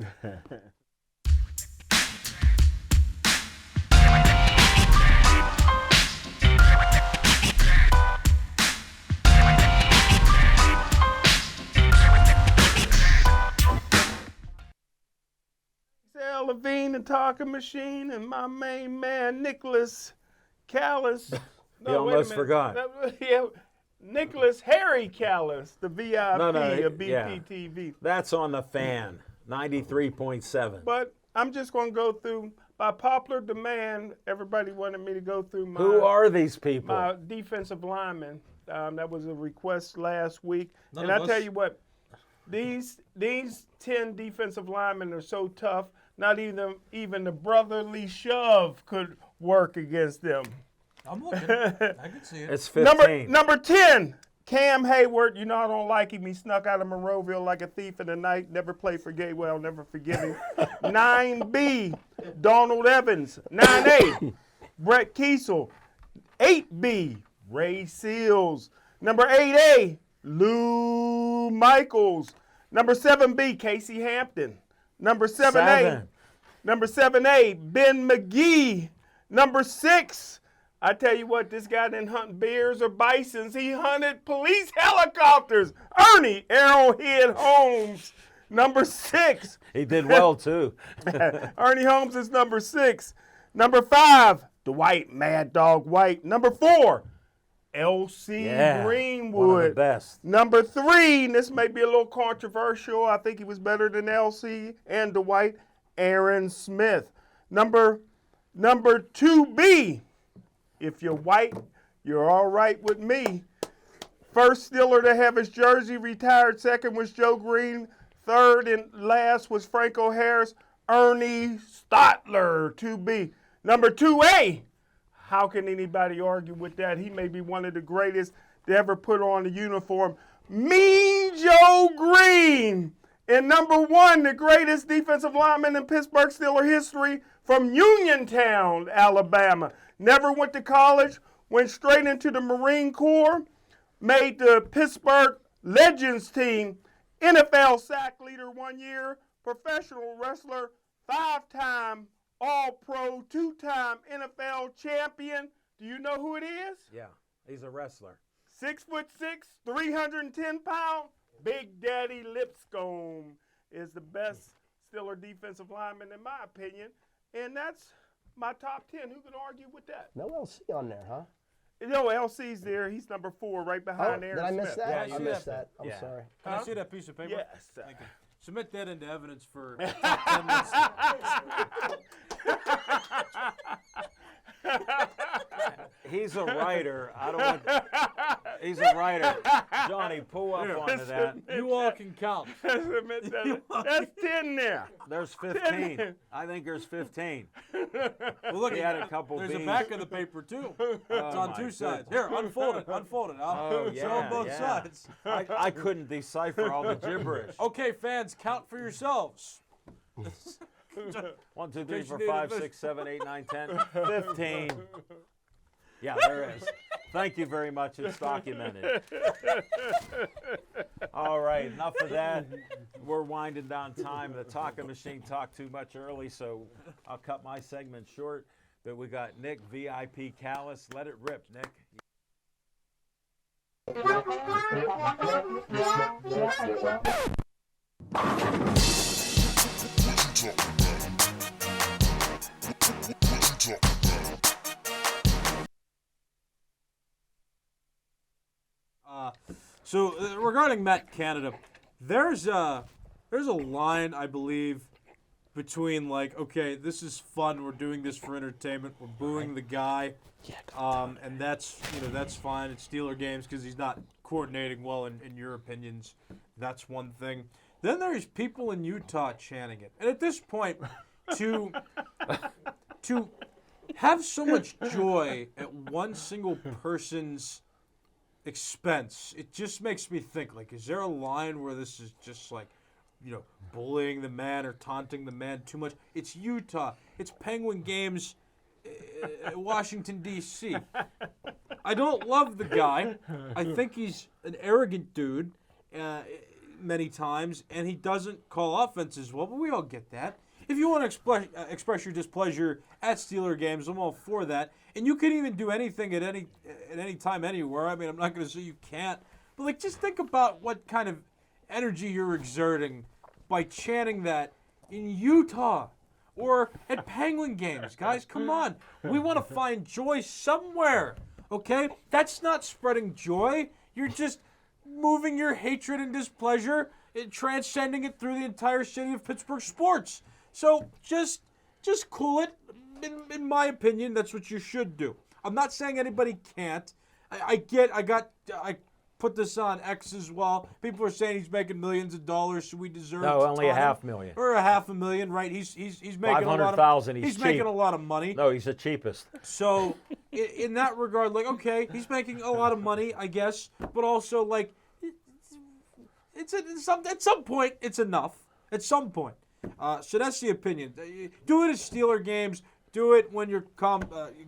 Levine, the talking machine, and my main man, Nicholas Callis. He almost forgot. Yeah, Nicholas Harry Callis, the VIP of BPTV. That's on the Fan, 93.7. But I'm just going to go through, by popular demand, everybody wanted me to go through my, Who are these people? my defensive linemen. That was a request last week. And I tell you what, these 10 defensive linemen are so tough, not even the brotherly shove could work against them. I'm looking. I can see it. It's 15. Number 10, Cam Hayward. You know I don't like him. He snuck out of Monroeville like a thief in the night. Never played for Gateway. I'll never forgive him. 9B, Donald Evans. 9A, Brett Kiesel. 8B, Ray Seals. Number 8A, Lou Michaels. Number 7B, Casey Hampton. Number 7A, Ben McGee. Number 6, I tell you what, this guy didn't hunt bears or bisons. He hunted police helicopters. Ernie Arrowhead Holmes, number 6. He did well, too. Ernie Holmes is number 6. Number 5, Dwight Mad Dog White. Number 4, L.C. Greenwood. One of the best. Number 3, and this may be a little controversial. I think he was better than L.C. and Dwight. Aaron Smith. Number 2B, if you're white, you're all right with me. First Steeler to have his jersey retired. Second was Joe Green. Third and last was Franco Harris. Ernie Stotler, 2B. Number 2A, how can anybody argue with that? He may be one of the greatest to ever put on a uniform. Mean Joe Green. And number 1, the greatest defensive lineman in Pittsburgh Steeler history from Uniontown, Alabama. Never went to college, went straight into the Marine Corps, made the Pittsburgh Legends team, NFL sack leader 1 year, professional wrestler, 5-time All-Pro, 2-time NFL champion. Do you know who it is? Yeah, he's a wrestler. 6'6", 310 pounds. Big Daddy Lipscomb is the best Steeler defensive lineman in my opinion, and that's my top 10. Who can argue with that? No LC on there, huh? No, LC's there. He's number 4, right behind Aaron Did I miss Smith. that? Yeah, I you missed have that. I'm Yeah. sorry. Can I see that piece of paper? Yes. Thank you. Submit that into evidence for top 10 lists. He's a writer. I don't want. He's a writer. Johnny, pull up onto that. You all can count. That's 10 there. There's 15. I think there's 15. Well, look, He had a couple there's B's. a back of the paper too. It's on my two sides. goodness. Here, unfold it. Unfold it. I'll Oh, show yeah, them both yeah. sides. I couldn't decipher all the gibberish. Okay, fans, count for yourselves. 1, 2, 3, Case 4, you 5, needed 6, 7, 8, 9, 10, 15. Yeah, there is. Thank you very much. It's documented. All right, enough of that. We're winding down time. The talking machine talked too much early, so I'll cut my segment short. But we got Nick, VIP Callis. Let it rip, Nick. Regarding Matt Canada, there's a line, I believe, between like, okay, this is fun, we're doing this for entertainment, we're booing the guy, and that's fine. It's Steeler games because he's not coordinating well in your opinions. That's one thing. Then there's people in Utah chanting it, and at this point, to have so much joy at one single person's expense, it just makes me think, like, is there a line where this is just like, bullying the man or taunting the man too much? It's Utah. It's Penguin games, Washington, D.C. I don't love the guy. I think he's an arrogant dude many times, and he doesn't call offenses well, but we all get that. If you want to express your displeasure at Steeler games, I'm all for that. And you can even do anything at any time, anywhere. I mean, I'm not going to say you can't. But, like, just think about what kind of energy you're exerting by chanting that in Utah or at Penguin games. Guys, come on. We want to find joy somewhere, okay? That's not spreading joy. You're just moving your hatred and displeasure and transcending it through the entire city of Pittsburgh sports. So just cool it. In my opinion, that's what you should do. I'm not saying anybody can't. I put this on X as well. People are saying he's making millions of dollars, so we deserve. No, to only taunt him. $500,000. Or $500,000, right? He's making a lot of. 500,000. He's He's making cheap. a lot of money. No, he's the cheapest. So, in that regard, like, okay, he's making a lot of money, I guess, but also, like, at some point, it's enough. At some point. So that's the opinion. Do it at Steeler games. Do it when you're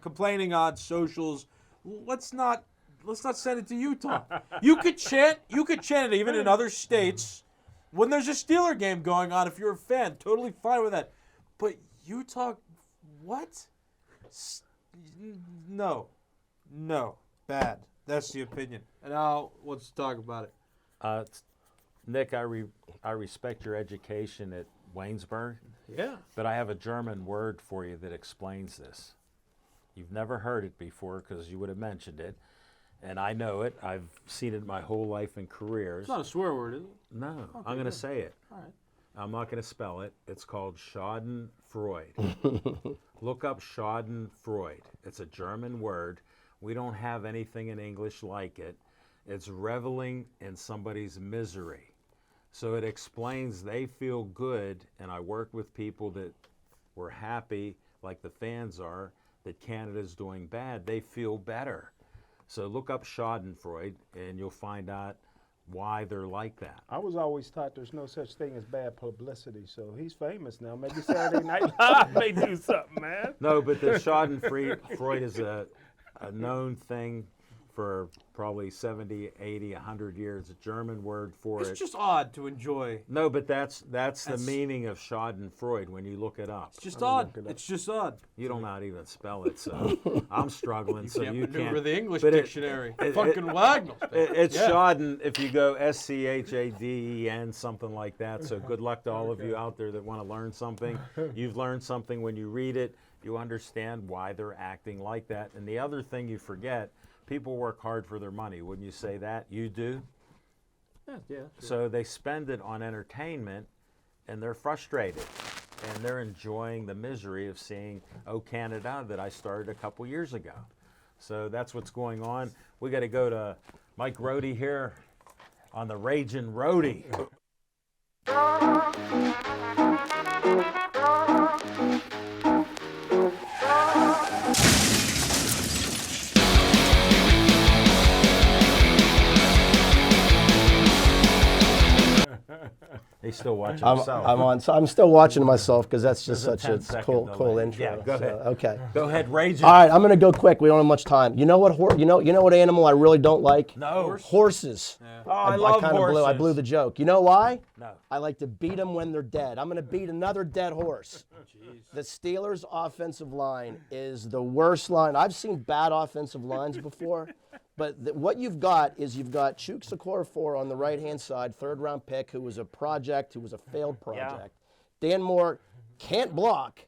complaining on socials. Let's not send it to Utah. You could chant it even in other states when there's a Steeler game going on. If you're a fan, totally fine with that. But Utah, what? No, bad. That's the opinion. And now let's talk about it. Nick, I respect your education at Waynesburg. Yeah. But I have a German word for you that explains this. You've never heard it before because you would have mentioned it. And I know it. I've seen it my whole life and careers. It's not a swear word, is it? No, Okay, I'm going to good. say it. All right. I'm not going to spell it. It's called Schadenfreude. Look up Schadenfreude. It's a German word. We don't have anything in English like it. It's reveling in somebody's misery. So it explains they feel good, and I work with people that were happy, like the fans are, that Canada's doing bad. They feel better. So look up Schadenfreude, and you'll find out why they're like that. I was always taught there's no such thing as bad publicity, so he's famous now. Maybe Saturday Night Live may do something, man. No, but the Schadenfreude is a known thing for probably 70, 80, 100 years. A German word for it. It's just odd to enjoy. No, but that's the meaning of Schadenfreude when you look it up. It's just odd. It's just odd. You don't know how to even spell it, so I'm struggling. So you maneuver can't. the English but dictionary. Fucking Wagner. It's Yeah. Schaden if you go Schaden, something like that. So good luck to all of you out there that want to learn something. You've learned something when you read it. You understand why they're acting like that. And the other thing you forget, people work hard for their money. Wouldn't you say that? You do? Yeah, sure. So they spend it on entertainment, and they're frustrated. And they're enjoying the misery of seeing O Canada that I started a couple years ago. So that's what's going on. We got to go to Mike Rohde here on the Ragin' Roadie. He's still watching himself. I'm still watching myself because that's just There's such a 10-second cool delay. intro. Yeah, go ahead. Okay. Go ahead, Ragin'. All right, I'm gonna go quick. We don't have much time. You know what? You know what animal I really don't like? No. Horses. Oh, I love kinda horses. I blew the joke. You know why? No. I like to beat them when they're dead. I'm gonna beat another dead horse. The Steelers' offensive line is the worst line. I've seen bad offensive lines before, but what you've got is you've got Chuks Okorafor on the right-hand side, third-round pick, who was a project, who was a failed project. Dan Moore can't block.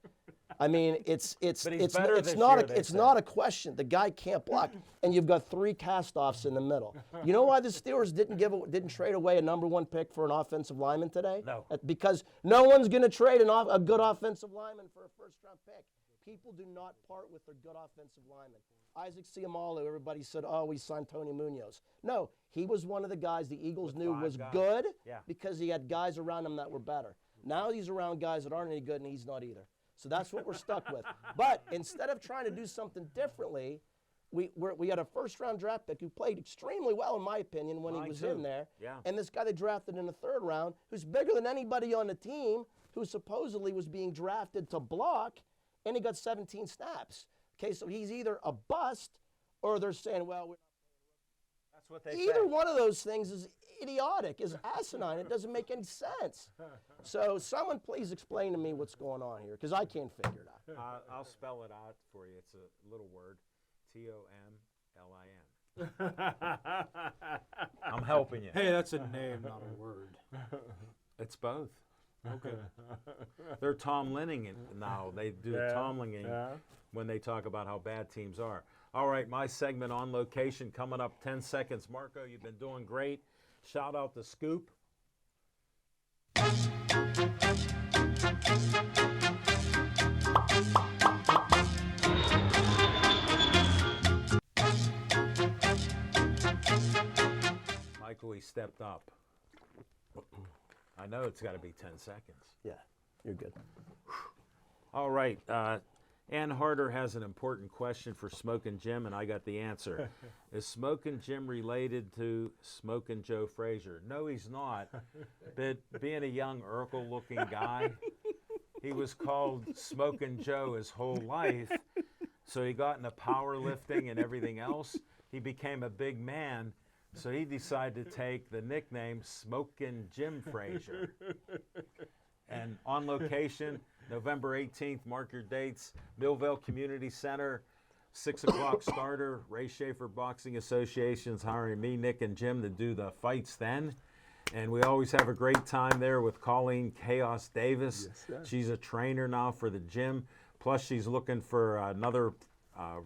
I mean, it's not a question. The guy can't block, and you've got 3 cast-offs in the middle. You know why the Steelers didn't trade away a number 1 pick for an offensive lineman today? No. Because no one's going to trade a good offensive lineman for a first-round pick. People do not part with their good offensive linemen. Isaac Seumalo, everybody said, oh, we signed Tony Munoz. No, he was one of the guys the Eagles knew was good because he had guys around him that were better. Now he's around guys that aren't any good, and he's not either. So that's what we're stuck with. But instead of trying to do something differently, we had a first-round draft pick who played extremely well, in my opinion, when he was in there. Yeah. And this guy they drafted in the 3rd round, who's bigger than anybody on the team, who supposedly was being drafted to block, and he got 17 snaps. Okay, so he's either a bust, or they're saying, well, That's what they either say. one of those things is idiotic, is asinine. It doesn't make any sense. So someone please explain to me what's going on here, because I can't figure it out. I'll spell it out for you. It's a little word. Tomlin. I'm helping you. Hey, that's a name, not a word. It's both. Okay. They're Tomlining it now. They do the Tomlining when they talk about how bad teams are. All right, my segment On Location coming up 10 seconds. Marco, you've been doing great. Shout out to Scoop. Michael, he stepped up. I know it's got to be 10 seconds. Yeah, you're good. All right. Ann Harder has an important question for Smokin' Jim, and I got the answer. Is Smokin' Jim related to Smokin' Joe Frazier? No, he's not. But being a young Urkel-looking guy, he was called Smokin' Joe his whole life. So he got into powerlifting and everything else. He became a big man, so he decided to take the nickname Smokin' Jim Frazier. And On Location, November 18th, mark your dates, Millville Community Center, 6 o'clock starter. Ray Schaefer Boxing Association's hiring me, Nick, and Jim to do the fights then. And we always have a great time there with Colleen Chaos Davis. She's a trainer now for the gym. Plus, she's looking for another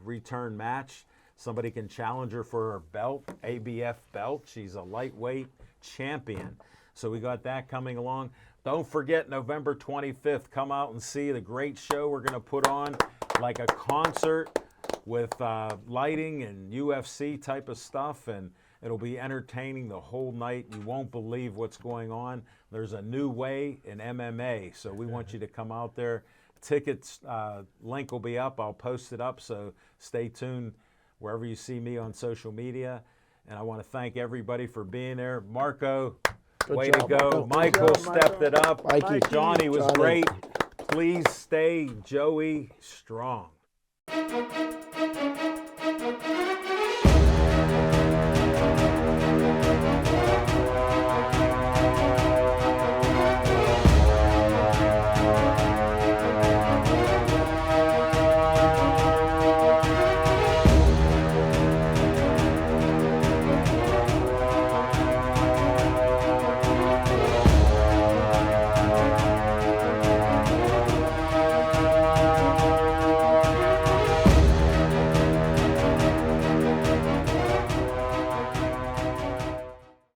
return match. Somebody can challenge her for her belt, ABF belt. She's a lightweight champion. So we got that coming along. Don't forget, November 25th, come out and see the great show we're going to put on, like a concert with lighting and UFC type of stuff, and it'll be entertaining the whole night. You won't believe what's going on. There's a new way in MMA, so we want you to come out there. Tickets link will be up. I'll post it up, so stay tuned wherever you see me on social media. And I want to thank everybody for being there. Marco, way to go. Michael stepped it up. Thank you. Johnny was Johnny. great. Please stay Joey strong.